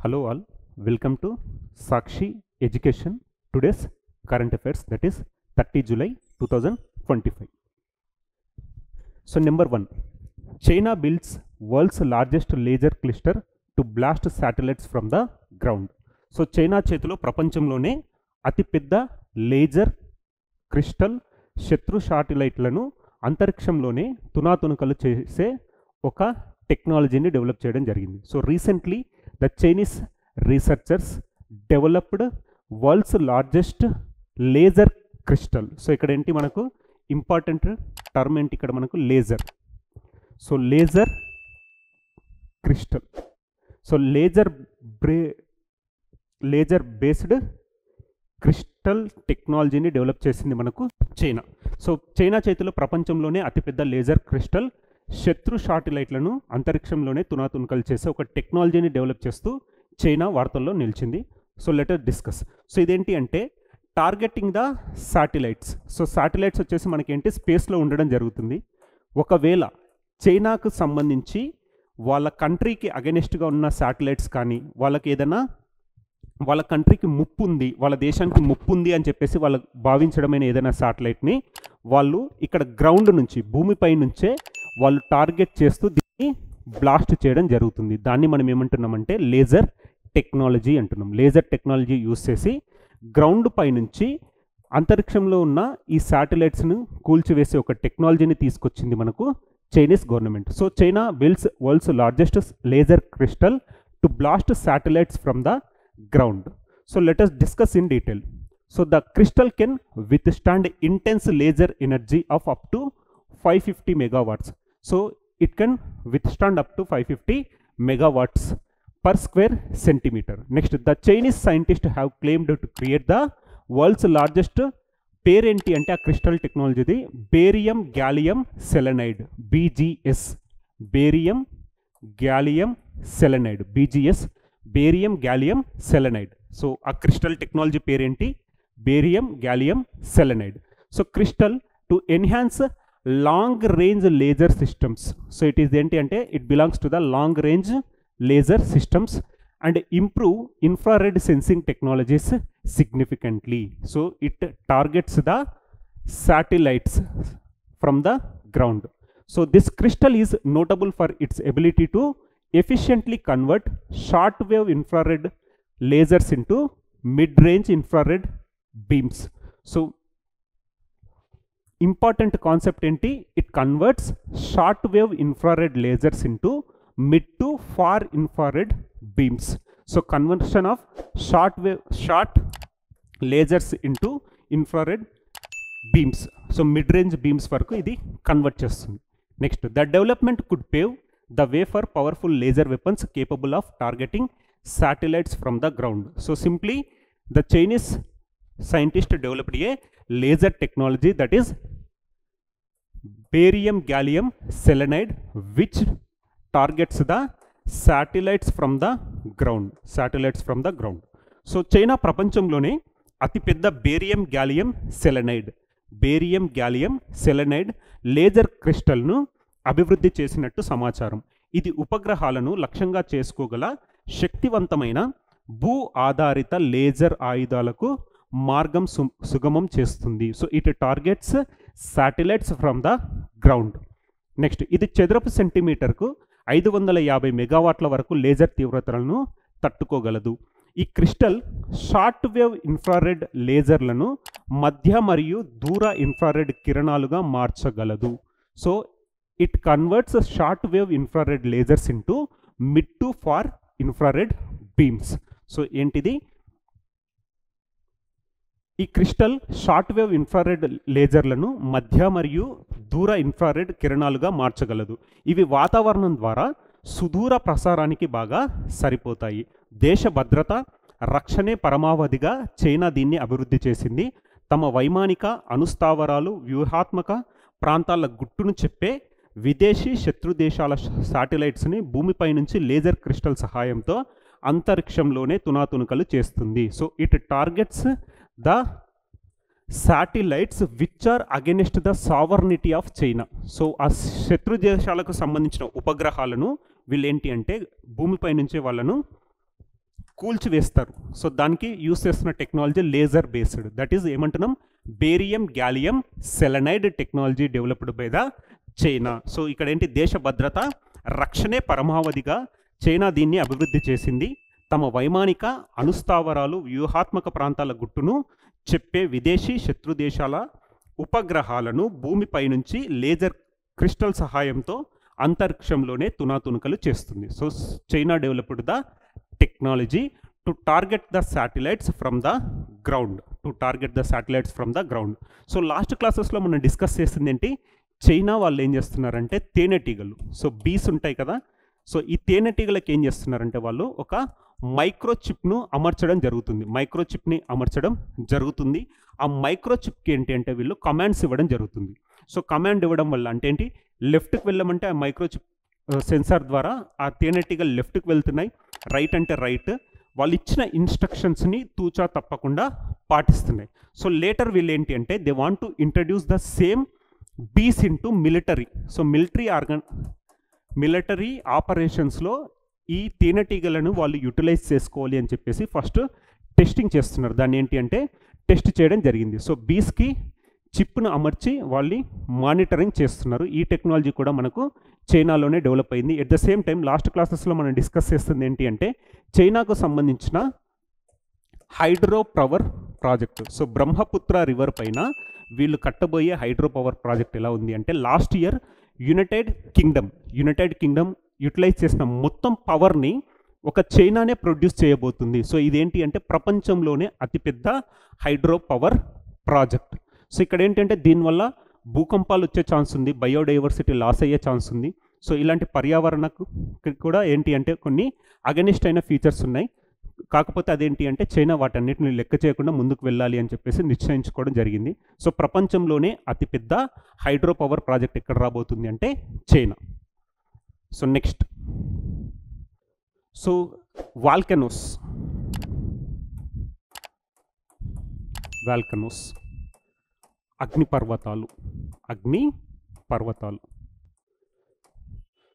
Hello all, welcome to Sakshi Education. Today's current affairs, that is 30 July 2025. So number 1, China builds world's largest laser cluster to blast satellites from the ground. So China చేతిలో ప్రపంచంలోనే అతిపెద్ద laser crystal శత్రు శాటిలైట్లను అంతరిక్షంలోనే తునాతునకలు చేసే ఒక టెక్నాలజీని develop చేయడం జరిగింది. So recently the Chinese researchers developed world's largest laser crystal. So ఇక్కడ ఏంటి మనకు ఇంపార్టెంట్ టర్మ్ ఏంటి ఇక్కడ మనకు laser. So laser crystal, so laser based crystal టెక్నాలజీని డెవలప్ చేసింది మనకు చైనా. సో చైనా చేతిలో ప్రపంచంలోనే అతిపెద్ద లేజర్ క్రిస్టల్ శత్రు శాటిలైట్లను అంతరిక్షంలోనే తునాతునకలు చేసే ఒక టెక్నాలజీని డెవలప్ చేస్తూ చైనా వార్తల్లో నిలిచింది. So let us discuss. So ఇదేంటి అంటే targeting the satellites. So satellites వచ్చేసి మనకేంటి స్పేస్లో ఉండడం జరుగుతుంది. ఒకవేళ చైనాకు సంబంధించి వాళ్ళ కంట్రీకి అగెనిస్ట్గా ఉన్న శాటిలైట్స్ కానీ వాళ్ళకి ఏదైనా వాళ్ళ కంట్రీకి ముప్పు ఉంది, వాళ్ళ దేశానికి ముప్పు ఉంది అని చెప్పేసి వాళ్ళు భావించడమైన ఏదైనా శాటిలైట్ని వాళ్ళు ఇక్కడ గ్రౌండ్ నుంచి భూమిపై నుంచే వాళ్ళు టార్గెట్ చేస్తూ దీన్ని బ్లాస్ట్ చేయడం జరుగుతుంది. దాన్ని మనం ఏమంటున్నామంటే లేజర్ టెక్నాలజీ అంటున్నాం. లేజర్ టెక్నాలజీ యూస్ చేసి గ్రౌండ్ పై నుంచి అంతరిక్షంలో ఉన్న ఈ శాటిలైట్స్ను కూల్చివేసే ఒక టెక్నాలజీని తీసుకొచ్చింది మనకు Chinese government. So China builds world's largest laser crystal to blast satellites from the ground. So let us discuss in detail. So the crystal can withstand intense laser energy of up to 550 megawatts. So it can withstand up to 550 megawatts per square centimeter. Next, the Chinese scientists have claimed to create the world's largest పేరేంటి అంటే ఆ crystal టెక్నాలజీది barium gallium selenide, BGS, barium gallium selenide, BGS, barium gallium selenide. So ఆ crystal technology పేరేంటి? Barium gallium selenide. So crystal to enhance long range laser systems. So it is ఏంటి అంటే it belongs to the long range laser systems and improve infrared sensing technologies significantly. So it targets the satellites from the ground. So this crystal is notable for its ability to efficiently convert short wave infrared lasers into mid range infrared beams. So important concept enti, it converts short wave infrared lasers into mid to far infrared beams. So conversion of short lasers into infrared beams. So mid range beams varaku idi convert chestundi. Next, the development could pave the way for powerful laser weapons capable of targeting satellites from the ground. So simply the Chinese scientists developed a laser technology that is barium gallium selenide which targets the satellites from the ground. So China ప్రపంచంలోనే అతిపెద్ద barium gallium సెలెనైడ్ laser క్రిస్టల్ను అభివృద్ధి చేసినట్టు సమాచారం. ఇది ఉపగ్రహాలను లక్ష్యంగా చేసుకోగల శక్తివంతమైన భూ ఆధారిత లేజర్ ఆయుధాలకు మార్గం సుగమం చేస్తుంది. So it targets satellites from the ground. Next, ఇది చదరపు సెంటీమీటర్కు 550 మెగావాట్ల వరకు లేజర్ తీవ్రతలను తట్టుకోగలదు. ఈ క్రిస్టల్ షార్ట్ వేవ్ ఇన్ఫ్రారెడ్ లేజర్లను మధ్య మరియు దూర ఇన్ఫ్రారెడ్ కిరణాలుగా మార్చగలదు. So it converts short wave infrared lasers into mid to far infrared beams. So ఏంటిది? ఈ క్రిస్టల్ షార్ట్ వేవ్ ఇన్ఫ్రారెడ్ లేజర్లను మధ్య మరియు దూర ఇన్ఫ్రారెడ్ కిరణాలుగా మార్చగలదు. ఇవి వాతావరణం ద్వారా సుదూర ప్రసారానికి బాగా సరిపోతాయి. దేశ భద్రత రక్షణే పరమావధిగా చైనా దీన్ని అభివృద్ధి చేసింది. తమ వైమానిక అనుస్థావరాలు వ్యూహాత్మక ప్రాంతాల గుట్టును చెప్పే విదేశీ శత్రు దేశాల శాటిలైట్స్ని భూమిపై నుంచి లేజర్ క్రిస్టల్ సహాయంతో అంతరిక్షంలోనే తునాతునకలు చేస్తుంది. So it targets the satellites which are against the sovereignty of China. So ఆ శత్రు దేశాలకు సంబంధించిన ఉపగ్రహాలను వీళ్ళు ఏంటి అంటే భూమిపై నుంచే వాళ్ళను కూల్చివేస్తారు. సో దానికి యూస్ చేస్తున్న technology laser based, that is ఏమంటున్నాం, barium gallium selenide technology developed by the China. So ఇక్కడ ఏంటి, దేశ భద్రత రక్షణే పరమావధిగా చైనా దీన్ని అభివృద్ధి చేసింది. తమ వైమానిక అనుస్థావరాలు వ్యూహాత్మక ప్రాంతాల గుట్టును చెప్పే విదేశీ శత్రు దేశాల ఉపగ్రహాలను భూమిపై నుంచి లేజర్ క్రిస్టల్ సహాయంతో అంతరిక్షంలోనే తునాతునకలు చేస్తుంది. So China developed the technology to target the satellites from the ground. So last క్లాసెస్లో మనం డిస్కస్ చేసింది ఏంటి, చైనా వాళ్ళు ఏం చేస్తున్నారంటే తేనెటీగలు, సో బీస్ ఉంటాయి కదా, సో ఈ తేనెటీగలకు ఏం చేస్తున్నారంటే వాళ్ళు ఒక మైక్రోచిప్ను అమర్చడం జరుగుతుంది. ఆ మైక్రోచిప్కి ఏంటి అంటే వీళ్ళు కమాండ్స్ ఇవ్వడం జరుగుతుంది. సో కమాండ్ ఇవ్వడం వల్ల అంటే ఏంటి, లెఫ్ట్కి వెళ్ళమంటే ఆ మైక్రోచిప్ సెన్సార్ ద్వారా ఆ తేనెటీగలు లెఫ్ట్కి వెళ్తున్నాయి, రైట్ అంటే రైట్, వాళ్ళు ఇచ్చిన ఇన్స్ట్రక్షన్స్ని తూచా తప్పకుండా పాటిస్తున్నాయి. సో లేటర్ వీళ్ళు ఏంటి అంటే they want to introduce the same బీస్ ఇంటూ మిలిటరీ. సో మిలిటరీ ఆపరేషన్స్లో ఈ తేనెటీగలను వాళ్ళు యూటిలైజ్ చేసుకోవాలి అని చెప్పేసి ఫస్ట్ టెస్టింగ్ చేస్తున్నారు. దాన్ని ఏంటి అంటే టెస్ట్ చేయడం జరిగింది. సో బీస్కి చిప్ను అమర్చి వాళ్ళు మానిటరింగ్ చేస్తున్నారు. ఈ టెక్నాలజీ కూడా మనకు చైనాలోనే డెవలప్ అయింది. At the same time last క్లాసెస్లో మనం డిస్కస్ చేస్తుంది ఏంటి అంటే చైనాకు సంబంధించిన hydro power project. So Brahmaputra river పైన వీళ్ళు కట్టబోయే హైడ్రో పవర్ ప్రాజెక్ట్ ఎలా ఉంది అంటే last year United Kingdom utilize చేసిన మొత్తం పవర్ని ఒక చైనానే ప్రొడ్యూస్ చేయబోతుంది. సో ఇదేంటి అంటే ప్రపంచంలోనే అతిపెద్ద హైడ్రో పవర్ ప్రాజెక్ట్. సో ఇక్కడ ఏంటంటే దీనివల్ల భూకంపాలు వచ్చే ఛాన్స్ ఉంది, బయోడైవర్సిటీ లాస్ అయ్యే ఛాన్స్ ఉంది. సో ఇలాంటి పర్యావరణకు కూడా ఏంటి అంటే కొన్ని అగనిస్ట్ అయిన ఫీచర్స్ ఉన్నాయి. కాకపోతే అదేంటి అంటే చైనా వాటన్నిటిని లెక్క చేయకుండా ముందుకు వెళ్ళాలి అని చెప్పేసి నిశ్చయించుకోవడం జరిగింది. సో ప్రపంచంలోనే అతిపెద్ద హైడ్రో పవర్ ప్రాజెక్ట్ ఎక్కడ రాబోతుంది అంటే China. So next, so volcanoes అగ్నిపర్వతాలు.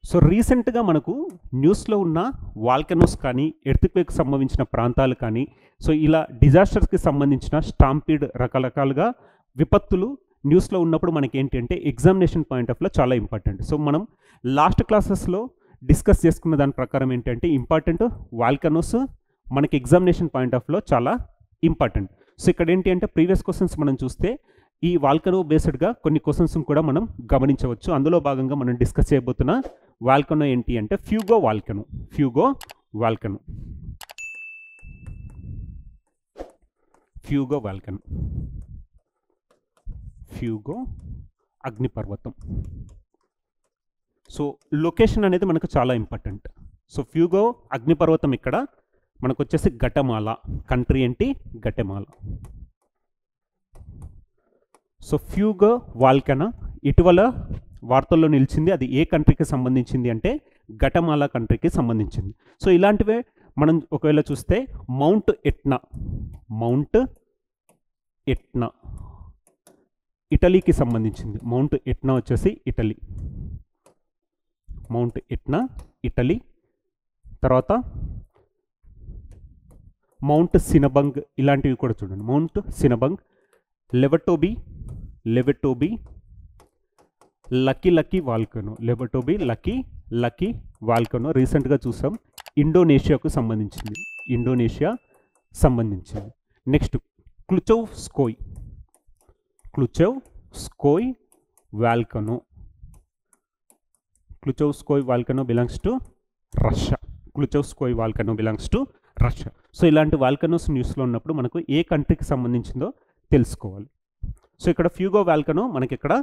సో రీసెంట్గా మనకు న్యూస్లో ఉన్న వాల్కనోస్ కానీ ఎర్త్క్వేక్ సంబంధించిన ప్రాంతాలు కానీ, సో ఇలా డిజాస్టర్స్కి సంబంధించిన స్టాంపీడ్ రకరకాలుగా విపత్తులు న్యూస్లో ఉన్నప్పుడు మనకి ఏంటి అంటే ఎగ్జామినేషన్ పాయింట్ ఆఫ్లో చాలా ఇంపార్టెంట్. సో మనం లాస్ట్ క్లాసెస్లో డిస్కస్ చేసుకున్న దాని ప్రకారం ఏంటంటే ఇంపార్టెంట్ వాల్కనోస్ మనకి ఎగ్జామినేషన్ పాయింట్ ఆఫ్లో చాలా ఇంపార్టెంట్. సో ఇక్కడ ఏంటి అంటే ప్రీవియస్ క్వశ్చన్స్ మనం చూస్తే ఈ వాల్కనో బేస్డ్గా కొన్ని క్వశ్చన్స్ కూడా మనం గమనించవచ్చు. అందులో భాగంగా మనం డిస్కస్ చేయబోతున్న వాల్కనో ఏంటి అంటే ఫ్యూగో అగ్నిపర్వతం. సో లొకేషన్ అనేది మనకు చాలా ఇంపార్టెంట్. సో ఫ్యూగో అగ్నిపర్వతం ఇక్కడ మనకు వచ్చేసి గటమాల, కంట్రీ ఏంటి గటమాల. సో ఫ్యూగో వాల్కనో ఇటీవల వార్తల్లో నిలిచింది. అది ఏ కంట్రీకి సంబంధించింది అంటే గటమాల కంట్రీకి సంబంధించింది. సో ఇలాంటివే మనం ఒకవేళ చూస్తే మౌంట్ ఎట్నా ఇటలీకి సంబంధించింది. మౌంట్ ఎట్నా వచ్చేసి ఇటలీ. తర్వాత మౌంట్ సినబంగ్, ఇలాంటివి కూడా చూడండి. Mount Sinabung, Lewotobi Laki volcano రీసెంట్గా చూసాం. ఇండోనేషియా సంబంధించింది. Next Klyuchevskoy volcano belongs to Russia. So ఇలాంటి వాల్కనోస్ న్యూస్లో ఉన్నప్పుడు మనకు ఏ కంట్రీకి సంబంధించిందో తెలుసుకోవాలి. సో ఇక్కడ ఫ్యూగో వాల్కనో మనకి ఇక్కడ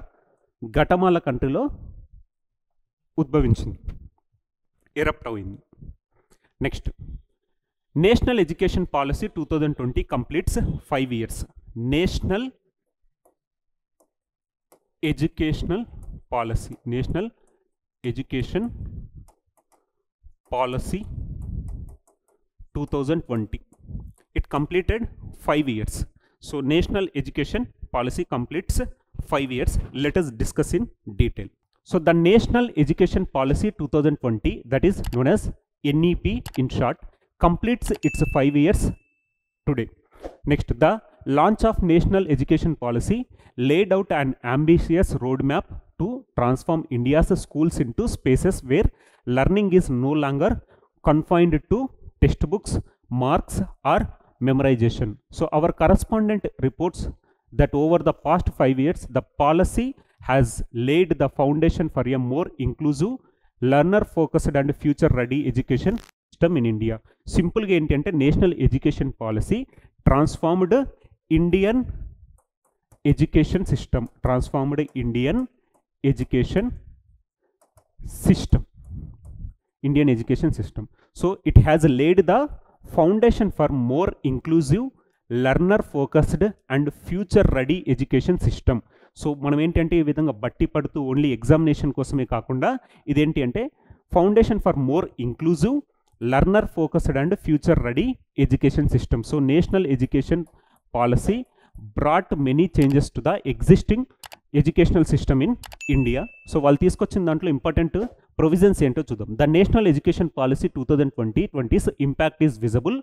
గటమాల కంట్రీలో ఉద్భవించింది, ఎరప్ట్ అయింది. Next, national education policy 2020 completes 5 years. National education policy 2020 it completed 5 years. So national education policy completes 5 years. Let us discuss in detail. So the national education policy 2020, that is known as NEP in short, completes its 5 years today. Next, the launch of National Education Policy laid out an ambitious roadmap to transform India's schools into spaces where learning is no longer confined to textbooks, marks, or memorization. So our correspondent reports that over the past 5 years, the policy has laid the foundation for a more inclusive, learner-focused and future-ready education system in India. Simple ga enti ante national education policy transformed Indian education system, transformed Indian education system, Indian education system. So it has laid the foundation for more inclusive, learner focused and future ready education system. So మనం ఏంటంటే ఈ విధంగా బట్టి పడుతూ only examination కోసమే కాకుండా ఇదేంటి అంటే foundation for more inclusive, learner focused and future ready education system. So national education policy brought many changes to the existing educational system in India. So వాళ్ళు తీసుకొచ్చిన దాంట్లో ఇంపార్టెంట్ ప్రొవిజన్స్ ఏంటో చూద్దాం. The national education policy 2020's impact is visible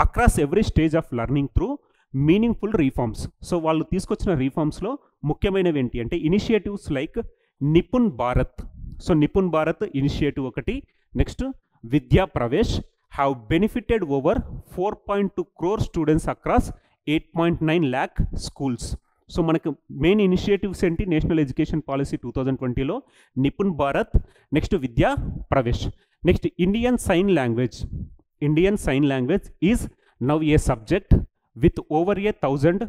across every stage of learning through meaningful reforms. So వాళ్ళు తీసుకొచ్చిన రీఫార్మ్స్లో ముఖ్యమైనవి ఏంటి అంటే initiatives like Nipun Bharat. So Nipun Bharat initiative ఒకటి. Next Vidya Pravesh have benefited over 4.2 crore students across 8.9 lakh schools. So మనకు main initiatives ఏంటి national education policy 2020లో? Nipun Bharat, next Vidya Pravesh. Next Indian sign language. Indian sign language is now a subject with over 1,000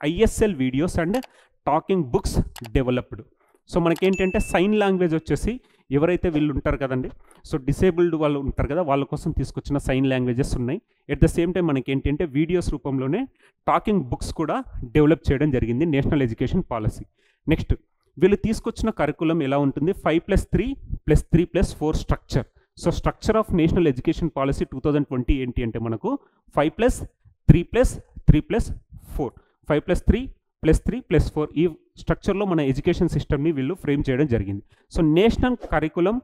ISL videos and talking books developed. So మనకేంటంటే sign language వచ్చేసి ఎవరైతే వీళ్ళు ఉంటారు కదండి, so disabled వాళ్ళు ఉంటారు కదా, వాళ్ళ కోసం తీసుకొచ్చిన సైన్ లాంగ్వేజెస్ ఉన్నాయి. ఎట్ ద సేమ్ టైం మనకి ఏంటంటే వీడియోస్ రూపంలోనే టాకింగ్ బుక్స్ కూడా డెవలప్ చేయడం జరిగింది నేషనల్ ఎడ్యుకేషన్ పాలసీ. నెక్స్ట్ వీళ్ళు తీసుకొచ్చిన కరికులం ఎలా ఉంటుంది? 5+3+3+4 structure. So structure of national education policy 2020 ఏంటి అంటే మనకు 5+3+3+4, 5+3+3+4 ఈ స్ట్రక్చర్లో మన ఎడ్యుకేషన్ సిస్టమ్ని వీళ్ళు ఫ్రేమ్ చేయడం జరిగింది. So national curriculum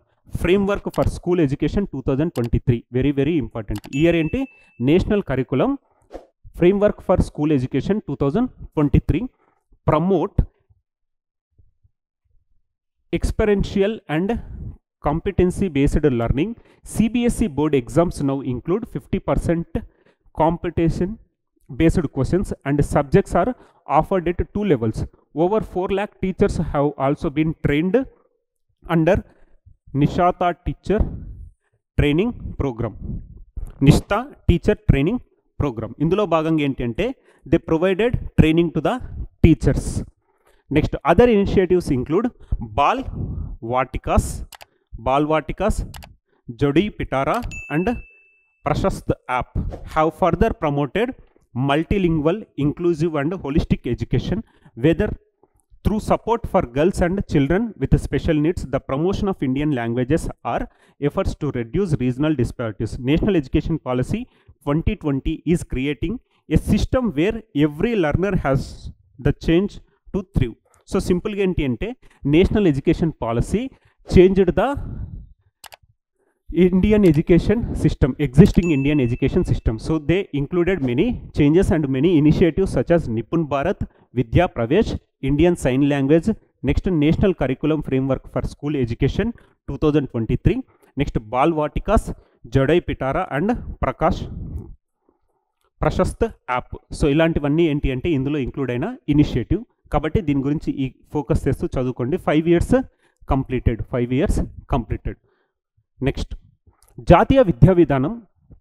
framework for school education 2023 very very important. Year ఏంటి? National curriculum framework for school education 2023 promote experiential and competency based learning. CBSE board exams now include 50% competition based questions and subjects are offered at 2 levels. Over 4 lakh teachers have also been trained under Nishata teacher training program. Nishta teacher training program indulo bhaganga enti ante they provided training to the teachers. Next other initiatives include Bal Vatikas, Jodi Pitara and Prashast app have further promoted multilingual, inclusive and holistic education, whether through support for girls and children with special needs, the promotion of Indian languages or efforts to reduce regional disparities. National Education Policy 2020 is creating a system where every learner has the chance to thrive. So simple ga enti ante National Education Policy changed the Indian education system, existing Indian education system. So they included many changes and many initiatives such as Nipun Bharat, Vidya Pravesh, Indian Sign Language, next National Curriculum Framework for School Education 2023, next Bal Vatikas, Jodai Pitara and Prashast app. So ఇలాంటివన్నీ ఏంటి అంటే ఇందులో include అయిన initiative. కాబట్టి దీని గురించి ఈ focus చేస్తూ చదువుకోండి. 5 years completed, 5 years completed. Next జాతీయ విద్యా విధానం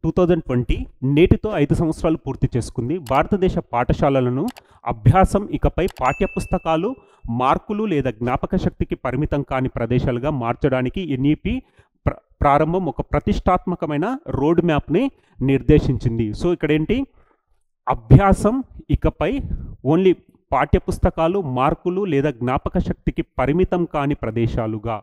2020 నేటితో 5 సంవత్సరాలు పూర్తి చేసుకుంది. భారతదేశ పాఠశాలలను అభ్యాసం ఇకపై పాఠ్యపుస్తకాలు, మార్కులు లేదా జ్ఞాపక శక్తికి పరిమితం కాని ప్రదేశాలుగా మార్చడానికి ఎన్ఈపి ప్రారంభం ఒక ప్రతిష్టాత్మకమైన రోడ్ మ్యాప్ని నిర్దేశించింది. సో ఇక్కడ ఏంటి? అభ్యాసం ఇకపై ఓన్లీ పాఠ్యపుస్తకాలు, మార్కులు లేదా జ్ఞాపక శక్తికి పరిమితం కాని ప్రదేశాలుగా.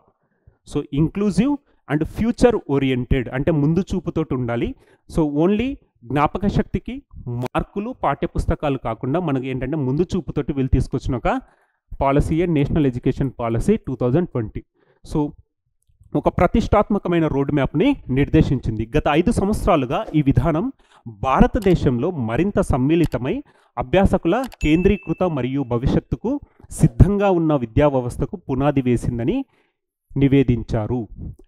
So inclusive and future oriented అంటే ముందు చూపుతోటి ఉండాలి. సో ఓన్లీ జ్ఞాపక శక్తికి, మార్కులు, పాఠ్యపుస్తకాలు కాకుండా మనకి ఏంటంటే ముందు చూపుతోటి వీళ్ళు తీసుకొచ్చిన ఒక పాలసీయే నేషనల్ ఎడ్యుకేషన్ పాలసీ 2020. సో ఒక ప్రతిష్టాత్మకమైన రోడ్ మ్యాప్ని నిర్దేశించింది. గత 5 సంవత్సరాలుగా ఈ విధానం భారతదేశంలో మరింత సమ్మిళితమై అభ్యాసకుల కేంద్రీకృత మరియు భవిష్యత్తుకు సిద్ధంగా ఉన్న విద్యా వ్యవస్థకు పునాది వేసిందని నివేదించారు.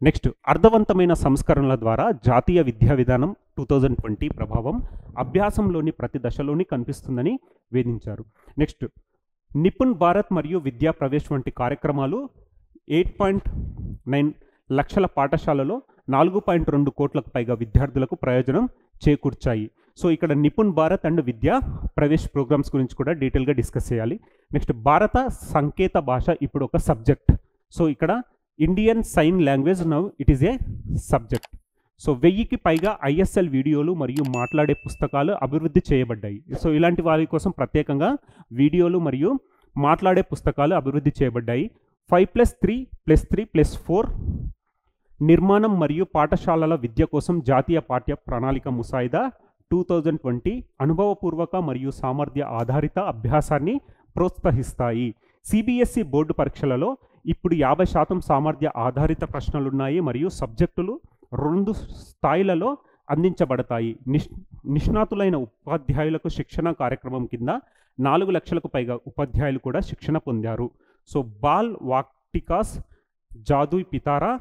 నెక్స్ట్, అర్థవంతమైన సంస్కరణల ద్వారా జాతీయ విద్యా విధానం 2020 ప్రభావం అభ్యాసంలోని ప్రతి దశలోని కనిపిస్తుందని వేదించారు. నెక్స్ట్, నిపుణ్ భారత్ మరియు విద్యా ప్రవేశ్ వంటి కార్యక్రమాలు 8.9 లక్షల పాఠశాలలో 4.2 కోట్లకు పైగా విద్యార్థులకు ప్రయోజనం చేకూర్చాయి. సో ఇక్కడ నిపుణ్ భారత్ అండ్ విద్యా ప్రవేశ్ ప్రోగ్రామ్స్ గురించి కూడా డీటెయిల్గా డిస్కస్ చేయాలి. నెక్స్ట్, భారత సంకేత భాష ఇప్పుడు ఒక సబ్జెక్ట్. సో ఇక్కడ Indian sign language now it is a subject. So 1000కి పైగా ISL వీడియోలు మరియు మాట్లాడే పుస్తకాలు అభివృద్ధి చేయబడ్డాయి. సో ఇలాంటి వారి కోసం ప్రత్యేకంగా వీడియోలు మరియు మాట్లాడే పుస్తకాలు అభివృద్ధి చేయబడ్డాయి. 5+3+3+4 నిర్మాణం మరియు పాఠశాలల విద్య కోసం జాతీయ పాఠ్య ప్రణాళిక ముసాయిదా 2020 అనుభవపూర్వక మరియు సామర్థ్య ఆధారిత అభ్యాసాన్ని ప్రోత్సహిస్తాయి. CBSE బోర్డు పరీక్షలలో ఇప్పుడు 50% సామర్థ్య ఆధారిత ప్రశ్నలున్నాయి మరియు సబ్జెక్టులు 2 స్థాయిలలో అందించబడతాయి. నిష్ణాతులైన ఉపాధ్యాయులకు శిక్షణ కార్యక్రమం కింద 4 లక్షలకు పైగా ఉపాధ్యాయులు కూడా శిక్షణ పొందారు. So Bal Vatikas, Jadui Pitara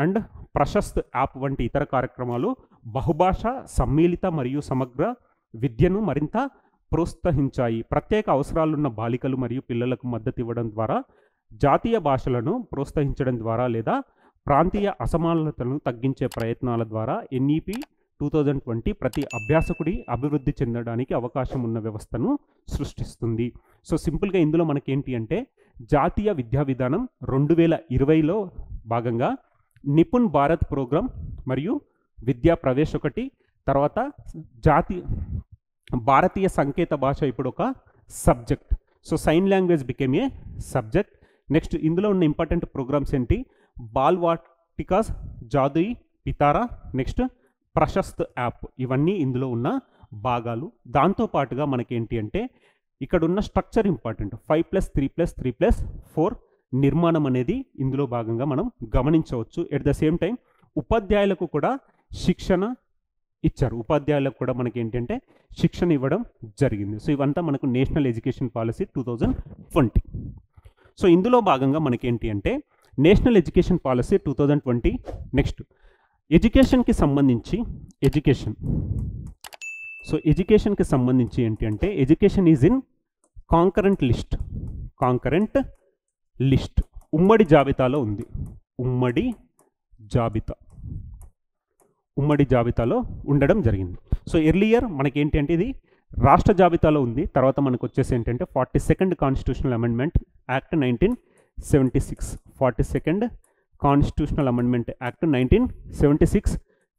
and Prashast app వంటి ఇతర కార్యక్రమాలు బహుభాష సమ్మిళిత మరియు సమగ్ర విద్యను మరింత ప్రోత్సహించాయి. ప్రత్యేక అవసరాలున్న బాలికలు మరియు పిల్లలకు మద్దతు ఇవ్వడం ద్వారా, జాతీయ భాషలను ప్రోత్సహించడం ద్వారా లేదా ప్రాంతీయ అసమానతలను తగ్గించే ప్రయత్నాల ద్వారా NEP 2020 ప్రతి అభ్యాసకుడి అభివృద్ధి చెందడానికి అవకాశం ఉన్న వ్యవస్థను సృష్టిస్తుంది. సో సింపుల్గా ఇందులో మనకేంటి అంటే జాతీయ విద్యా విధానం 2020లో భాగంగా నిపుణ్ భారత్ ప్రోగ్రామ్ మరియు విద్యా ప్రవేశ్ ఒకటి, తర్వాత భారతీయ సంకేత భాష ఇప్పుడు ఒక subject. So sign language became a subject. Next, ఇందులో ఉన్న ఇంపార్టెంట్ ప్రోగ్రామ్స్ ఏంటి? బాల్ వాటికాస్, జాదుయ్ పితారా, నెక్స్ట్ ప్రశస్త్ యాప్, ఇవన్నీ ఇందులో ఉన్న భాగాలు. దాంతోపాటుగా మనకేంటి అంటే ఇక్కడ ఉన్న స్ట్రక్చర్ ఇంపార్టెంట్. 5+3+3+4 నిర్మాణం అనేది ఇందులో భాగంగా మనం గమనించవచ్చు. ఎట్ ద సేమ్ టైం ఉపాధ్యాయులకు కూడా శిక్షణ ఇచ్చారు. ఉపాధ్యాయులకు కూడా మనకి ఏంటంటే శిక్షణ ఇవ్వడం జరిగింది. సో ఇవంతా మనకు నేషనల్ ఎడ్యుకేషన్ పాలసీ 2020. సో ఇందులో భాగంగా మనకేంటి అంటే నేషనల్ ఎడ్యుకేషన్ పాలసీ 2020. నెక్స్ట్, ఎడ్యుకేషన్కి సంబంధించి ఎడ్యుకేషన్కి సంబంధించి ఏంటి అంటే education is in concurrent list ఉమ్మడి జాబితాలో ఉంది. ఉమ్మడి జాబితాలో ఉండడం జరిగింది. సో ఎర్లియర్ మనకేంటి అంటే ఇది రాష్ట్ర జాబితాలో ఉంది. తర్వాత మనకు వచ్చేసి ఏంటంటే 42nd constitutional amendment act 1976, 42nd constitutional amendment act 1976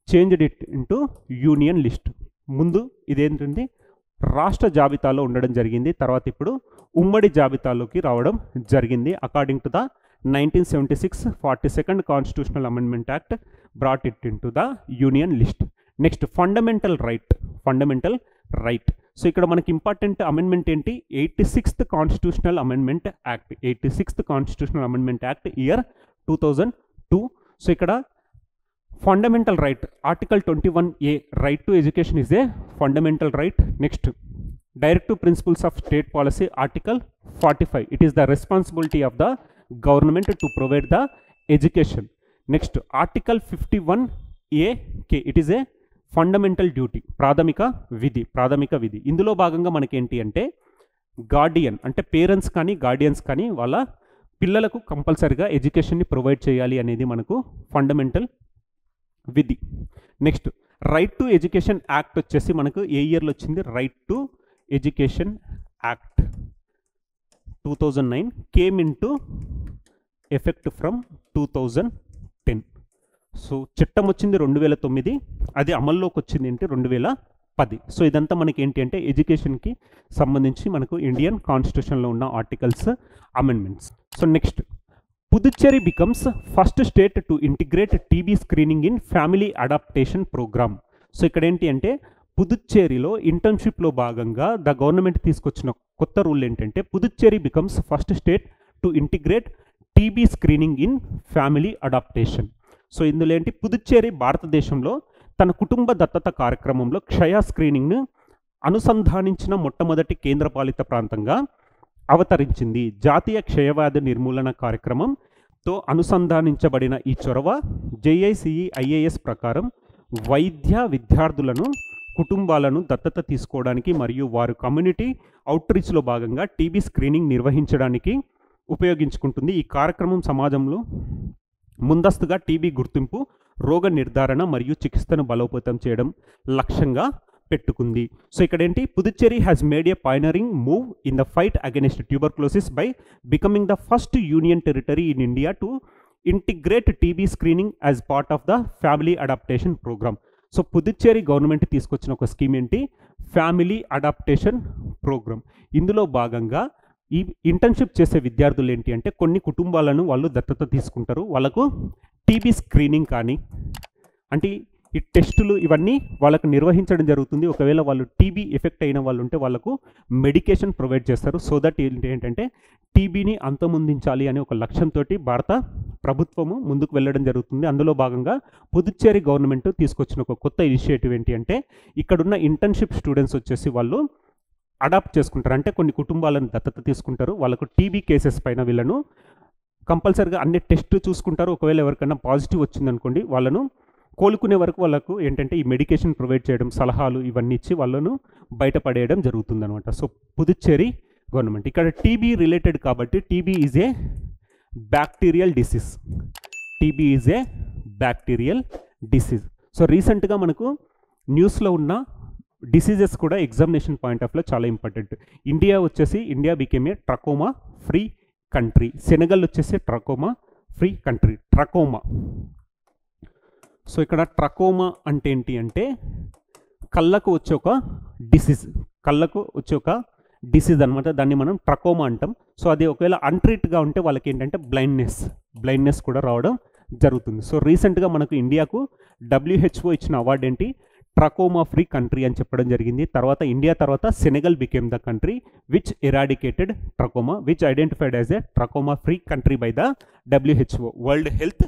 changed it into union list. ముందు ఇదేంటంటే రాష్ట్ర జాబితాలో ఉండడం జరిగింది. తర్వాత ఇప్పుడు ఉమ్మడి జాబితాలోకి రావడం జరిగింది. According to the 1976 42nd constitutional amendment act brought it into the union list. Next, fundamental right. So ఇక్కడ మనకి ఇంపార్టెంట్ అమెండ్మెంట్ ఏంటి? 86th constitutional amendment act, 86th constitutional amendment act year 2002. So ఇక్కడ fundamental right article 21A right to education is a fundamental right. Next, directive principles of state policy article 45, it is the responsibility of the government to provide the education. Next, article 51AK it is a fundamental duty, ప్రాథమిక విధి. ఇందులో భాగంగా మనకేంటి అంటే Guardian అంటే parents కానీ guardians కానీ వాళ్ళ పిల్లలకు కంపల్సరిగా ఎడ్యుకేషన్ని ప్రొవైడ్ చేయాలి అనేది మనకు ఫండమెంటల్ విధి. Next, right to education act వచ్చేసి మనకు ఏ ఇయర్లో వచ్చింది? Right to education act 2009 came in to effect from 2010. So చట్టం వచ్చింది 2009, అది అమల్లోకి వచ్చింది ఏంటి 2010. సో ఇదంతా మనకి ఏంటి అంటే ఎడ్యుకేషన్కి సంబంధించి మనకు ఇండియన్ కాన్స్టిట్యూషన్లో ఉన్న articles amendments. So next, Puducherry becomes first state to integrate TB screening in family adoption programme. So ఇక్కడ ఏంటి అంటే పుదుచ్చేరిలో ఇంటర్న్షిప్లో భాగంగా ద గవర్నమెంట్ తీసుకొచ్చిన కొత్త రూల్ ఏంటంటే Puducherry becomes first state to integrate TB screening in family adaptation. So ఇందులో ఏంటి, పుదుచ్చేరి భారతదేశంలో తన కుటుంబ దత్తత కార్యక్రమంలో క్షయ స్క్రీనింగ్ను అనుసంధానించిన మొట్టమొదటి కేంద్రపాలిత ప్రాంతంగా అవతరించింది. జాతీయ క్షయవ్యాధి నిర్మూలన కార్యక్రమంతో అనుసంధానించబడిన ఈ చొరవ JICE-IAS ప్రకారం వైద్య విద్యార్థులను కుటుంబాలను దత్తత తీసుకోవడానికి మరియు వారు కమ్యూనిటీ అవుట్రీచ్లో భాగంగా టీబీ స్క్రీనింగ్ నిర్వహించడానికి ఉపయోగించుకుంటుంది. ఈ కార్యక్రమం సమాజంలో ముందస్తుగా టీబీ గుర్తింపు, రోగ నిర్ధారణ మరియు చికిత్సను బలోపేతం చేయడం లక్ష్యంగా పెట్టుకుంది. సో ఇక్కడ ఏంటి, Puducherry has made a pioneering move in the fight against tuberculosis by becoming the first union territory in India to integrate TB screening as part of the family adoption programme. So Puducherry government తీసుకొచ్చిన ఒక scheme ఏంటి, family adoption programme. ఇందులో భాగంగా ఈ internship చేసే విద్యార్థులు ఏంటి అంటే కొన్ని కుటుంబాలను వాళ్ళు దత్తత తీసుకుంటారు. వాళ్ళకు టీబీ స్క్రీనింగ్ కానీ అంటే ఈ టెస్టులు ఇవన్నీ వాళ్ళకు నిర్వహించడం జరుగుతుంది. ఒకవేళ వాళ్ళు టీబీ ఎఫెక్ట్ అయిన వాళ్ళు ఉంటే వాళ్ళకు మెడికేషన్ ప్రొవైడ్ చేస్తారు. సో దట్ ఏంటంటే టీబీని అంతమొందించాలి అనే ఒక లక్ష్యంతో భారత ప్రభుత్వము ముందుకు వెళ్ళడం జరుగుతుంది. అందులో భాగంగా పుదుచ్చేరి గవర్నమెంట్ తీసుకొచ్చిన ఒక కొత్త ఇనిషియేటివ్ ఏంటి అంటే ఇక్కడున్న ఇంటర్న్షిప్ స్టూడెంట్స్ వచ్చేసి వాళ్ళు అడాప్ట్ చేసుకుంటారు. అంటే కొన్ని కుటుంబాలను దత్తత తీసుకుంటారు. వాళ్ళకు టీబీ కేసెస్ పైన వీళ్ళను కంపల్సరీగా అన్ని టెస్ట్ చూసుకుంటారు. ఒకవేళ ఎవరికైనా పాజిటివ్ వచ్చిందనుకోండి వాళ్ళను కోలుకునే వరకు వాళ్ళకు ఏంటంటే ఈ మెడికేషన్ ప్రొవైడ్ చేయడం, సలహాలు ఇవన్నీ ఇచ్చి వాళ్ళను బయటపడేయడం జరుగుతుందన్నమాట. సో పుదుచ్చేరి గవర్నమెంట్ ఇక్కడ టీబీ రిలేటెడ్ కాబట్టి TB is a bacterial disease. TB is a bacterial disease. So రీసెంట్గా మనకు న్యూస్లో ఉన్న డిసీజెస్ కూడా ఎగ్జామినేషన్ పాయింట్ ఆఫ్ లో చాలా important. India became a trachoma free country. Senegal వచ్చేసి trachoma free country. Trachoma, so ఇక్కడ ట్రకోమా అంటే ఏంటి అంటే కళ్ళకు వచ్చే ఒక డిసీజ్, కళ్ళకు వచ్చే ఒక డిసీజ్ అనమాట. దాన్ని మనం ట్రకోమా అంటాం. సో అది ఒకవేళ అన్ట్రీట్గా ఉంటే వాళ్ళకి ఏంటంటే బ్లైండ్నెస్ కూడా రావడం జరుగుతుంది. సో రీసెంట్గా మనకు ఇండియాకు WHO ఇచ్చిన అవార్డు ఏంటి, ట్రకోమా ఫ్రీ కంట్రీ అని చెప్పడం జరిగింది. తర్వాత ఇండియా తర్వాత Senegal became the country which eradicated trachoma, which identified as a trachoma free country by the WHO, world health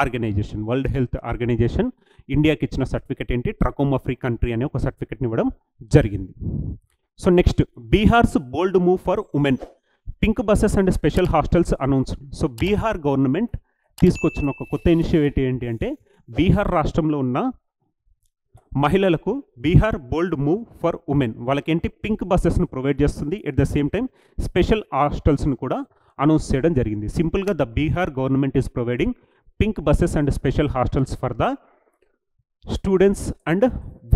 organisation ఇండియాకి ఇచ్చిన సర్టిఫికెట్ ఏంటి, ట్రకోమా ఫ్రీ కంట్రీ అనే ఒక సర్టిఫికెట్ని ఇవ్వడం జరిగింది. So next, Bihar's bold move for women, pink buses and special hostels announced. So Bihar government తీసుకొచ్చిన ఒక కొత్త ఇనిషియేటివ్ ఏంటి అంటే బీహార్ రాష్ట్రంలో ఉన్న మహిళలకు Bihar bold move for women వాళ్ళకేంటి పింక్ బస్సెస్ను ప్రొవైడ్ చేస్తుంది. At the same time special హాస్టల్స్ను కూడా అనౌన్స్ చేయడం జరిగింది. సింపుల్గా the Bihar government is providing pink buses and special hostels for the students and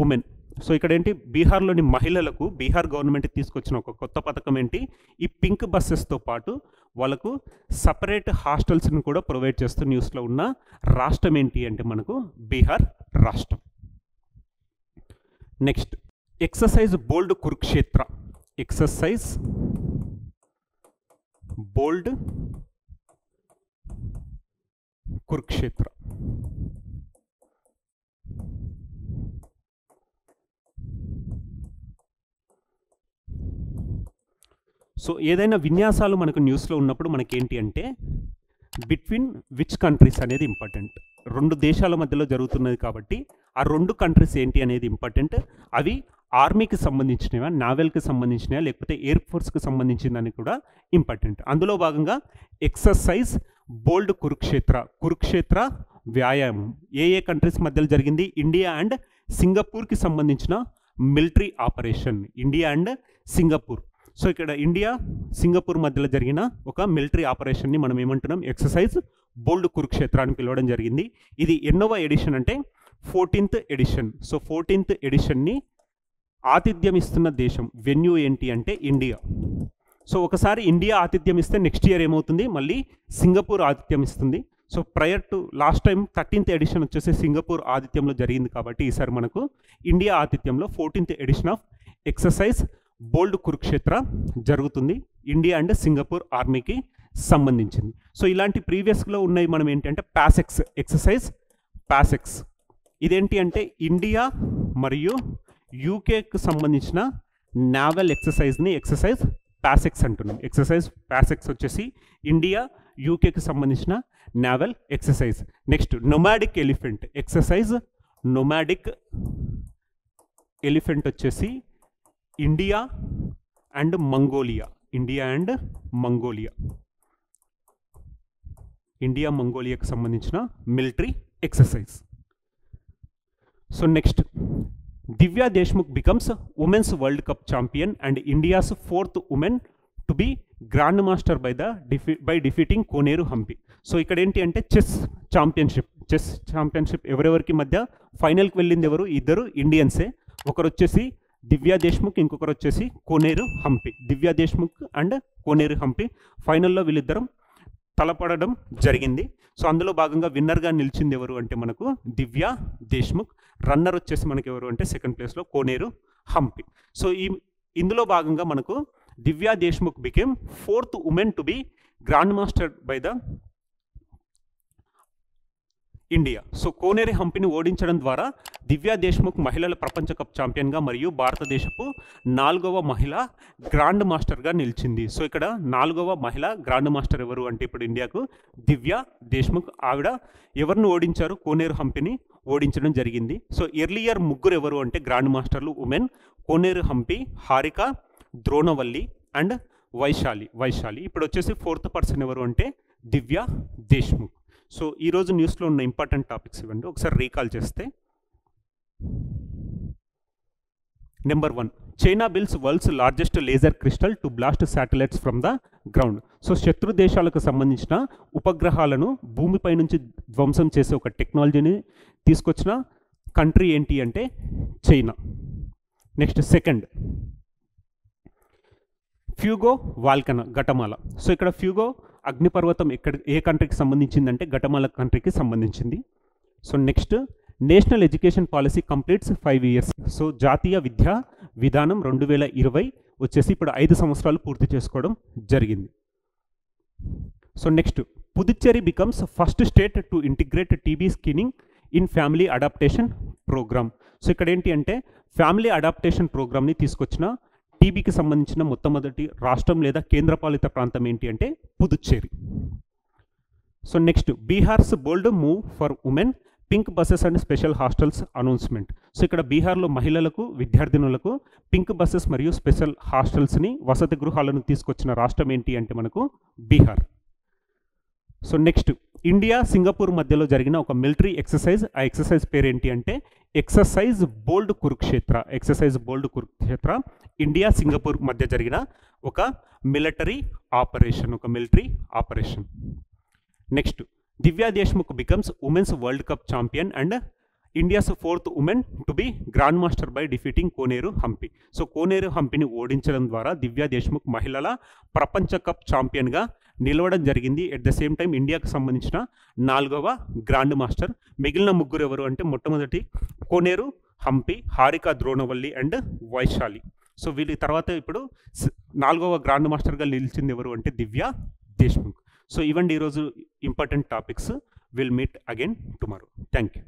women. So ఇక్కడ ఏంటి, బీహార్లోని మహిళలకు బీహార్ గవర్నమెంట్ తీసుకొచ్చిన ఒక కొత్త పథకం ఏంటి, ఈ పింక్ బస్సెస్తో పాటు వాళ్ళకు సపరేట్ హాస్టల్స్ని కూడా ప్రొవైడ్ చేస్తూ న్యూస్లో ఉన్న రాష్ట్రం ఏంటి అంటే మనకు బీహార్ రాష్ట్రం. Next, exercise bold Kurukshetra. Exercise bold Kurukshetra. So ఏదైనా విన్యాసాలు మనకు న్యూస్లో ఉన్నప్పుడు మనకేంటి అంటే బిట్వీన్ విచ్ కంట్రీస్ అనేది ఇంపార్టెంట్. రెండు దేశాల మధ్యలో జరుగుతున్నది కాబట్టి ఆ రెండు కంట్రీస్ ఏంటి అనేది ఇంపార్టెంట్. అవి ఆర్మీకి సంబంధించినవా, నావెల్కి సంబంధించినవా, లేకపోతే ఎయిర్ ఫోర్స్కి సంబంధించిందని కూడా ఇంపార్టెంట్. అందులో భాగంగా ఎక్సర్సైజ్ బోల్డ్ కురుక్షేత్ర వ్యాయామం ఏ కంట్రీస్ మధ్యలో జరిగింది, ఇండియా అండ్ సింగపూర్కి సంబంధించిన military operation. India and Singapore. So ఇక్కడ ఇండియా సింగపూర్ మధ్యలో జరిగిన ఒక మిలిటరీ ఆపరేషన్ని మనం ఏమంటున్నాం, ఎక్సర్సైజ్ బోల్డ్ కురుక్షేత్ర అని పిలవడం జరిగింది. ఇది ఎన్నోవ ఎడిషన్ అంటే 14th ఎడిషన్. సో 14th ఎడిషన్ని ఆతిథ్యం ఇస్తున్న దేశం వెన్యూ ఏంటి అంటే ఇండియా. సో ఒకసారి ఇండియా ఆతిథ్యం ఇస్తే నెక్స్ట్ ఇయర్ ఏమవుతుంది, మళ్ళీ సింగపూర్ ఆతిథ్యం ఇస్తుంది. So prior to last time 13th edition వచ్చేసి సింగపూర్ ఆతిథ్యంలో జరిగింది కాబట్టి ఈసారి మనకు ఇండియా ఆతిథ్యంలో 14th edition of exercise bold Kurukshetra జరుగుతుంది. ఇండియా అండ్ సింగపూర్ ఆర్మీకి సంబంధించింది. సో ఇలాంటి ప్రీవియస్లో ఉన్నాయి మనం ఏంటంటే పాసెక్స్, ఎక్సర్సైజ్ పాసెక్స్. ఇదేంటి అంటే ఇండియా మరియు యూకేకి సంబంధించిన నావల్ ఎక్సర్సైజ్ని ఎక్సర్సైజ్ పాసెక్స్ అంటున్నాం. ఎక్సర్సైజ్ పాసెక్స్ వచ్చేసి ఇండియా యూకేకి సంబంధించిన naval exercise. Next nomadic elephant exercise. Nomadic elephant వచ్చేసి ఇండియా అండ్ మంగోలియా. ఇండియా మంగోలియాకి సంబంధించిన military exercise. So next Divya Deshmukh becomes women's world cup champion and India's 4th women to be grand master by defeating Koneru Humpy. So ఇక్కడ ఏంటి అంటే chess championship ఎవరెవరికి మధ్య ఫైనల్కి వెళ్ళింది ఎవరు? ఇద్దరు ఇండియన్సే. ఒకరు వచ్చేసి దివ్యా దేశ్ముఖ్, ఇంకొకరు వచ్చేసి కోనేరు హంపి. దివ్యా దేశ్ముఖ్ అండ్ కోనేరు హంపి ఫైనల్లో వీళ్ళిద్దరం తలపడడం జరిగింది. సో అందులో భాగంగా విన్నర్గా నిలిచింది ఎవరు అంటే మనకు దివ్యా దేశ్ముఖ్. రన్నర్ వచ్చేసి మనకి ఎవరు అంటే సెకండ్ ప్లేస్లో కోనేరు హంపి. సో ఇందులో భాగంగా మనకు Divya Deshmukh became 4th women to be grand master by the India. So Koneru హంపిని ఓడించడం ద్వారా దివ్యా దేశ్ముఖ్ మహిళల ప్రపంచ కప్ ఛాంపియన్గా మరియు భారతదేశపు 4వ మహిళ గ్రాండ్ మాస్టర్గా నిలిచింది. సో ఇక్కడ 4వ మహిళ గ్రాండ్ మాస్టర్ ఎవరు అంటే ఇప్పుడు ఇండియాకు దివ్యా దేశ్ముఖ్. ఆవిడ ఎవరిని ఓడించారు? కోనేరు హంపిని ఓడించడం జరిగింది. సో ఎర్లియర్ ముగ్గురు ఎవరు అంటే గ్రాండ్ మాస్టర్లు ఉమెన్ కోనేరు హంపి, హారిక ద్రోణవల్లి అండ్ వైశాలి. ఇప్పుడు వచ్చేసి 4th పర్సన్ ఎవరు అంటే దివ్యా దేశ్ముఖ్. సో ఈరోజు న్యూస్లో ఉన్న ఇంపార్టెంట్ టాపిక్స్ ఇవ్వండి, ఒకసారి రీకాల్ చేస్తే. Number 1, China bills world's largest laser crystal to blast satellites from the ground. So శత్రు దేశాలకు సంబంధించిన ఉపగ్రహాలను భూమిపై నుంచి ధ్వంసం చేసే ఒక టెక్నాలజీని తీసుకొచ్చిన కంట్రీ ఏంటి అంటే China. Next second, Fuego volcano Guatemala. So ఇక్కడ ఫ్యూగో అగ్నిపర్వతం ఏ కంట్రీకి సంబంధించిందంటే గటమాల కంట్రీకి సంబంధించింది. So next, national education policy completes 5 years. So జాతీయ విద్యా విధానం 2020 వచ్చేసి ఇప్పుడు 5 సంవత్సరాలు పూర్తి చేసుకోవడం జరిగింది. So next, Puducherry becomes first state to integrate TB screening in family adoption programme. So ఇక్కడ ఏంటి అంటే ఫ్యామిలీ అడాప్టేషన్ ప్రోగ్రామ్ని తీసుకొచ్చిన టీబీకి సంబంధించిన మొట్టమొదటి రాష్ట్రం లేదా కేంద్రపాలిత ప్రాంతం ఏంటి అంటే Puducherry. So next, Bihar's bold move for women, pink buses and special hostels announcement. So ఇక్కడ బీహార్లో మహిళలకు, విద్యార్థినులకు పింక్ బస్సెస్ మరియు స్పెషల్ హాస్టల్స్ని, వసతి గృహాలను తీసుకొచ్చిన రాష్ట్రం ఏంటి అంటే మనకు Bihar. So next, India Singapore మధ్యలో జరిగిన ఒక మిలిటరీ ఎక్సర్సైజ్. ఆ ఎక్సర్సైజ్ పేరు ఏంటి అంటే exercise bold Kurukshetra. India Singapore మధ్య జరిగిన ఒక military operation. Next, Divya Deshmukh becomes women's world cup champion and India's 4th women to be grand master by defeating Koneru Humpy. So Koneru హంపిని ఓడించడం ద్వారా దివ్యా దేశ్ముఖ్ మహిళల ప్రపంచ కప్ ఛాంపియన్గా నిలవడం జరిగింది. ఎట్ ద సేమ్ టైం ఇండియాకు సంబంధించిన 4వ గ్రాండ్ మాస్టర్. మిగిలిన ముగ్గురు ఎవరు అంటే మొట్టమొదటి కోనేరు హంపి, హారిక ద్రోణవల్లి అండ్ వైశాలి. సో వీళ్ళ తర్వాత ఇప్పుడు 4వ గ్రాండ్ మాస్టర్గా నిలిచింది ఎవరు అంటే దివ్యా దేశ్ముఖ్. సో ఇవండి ఈరోజు important topics. Will meet again tomorrow. Thank you.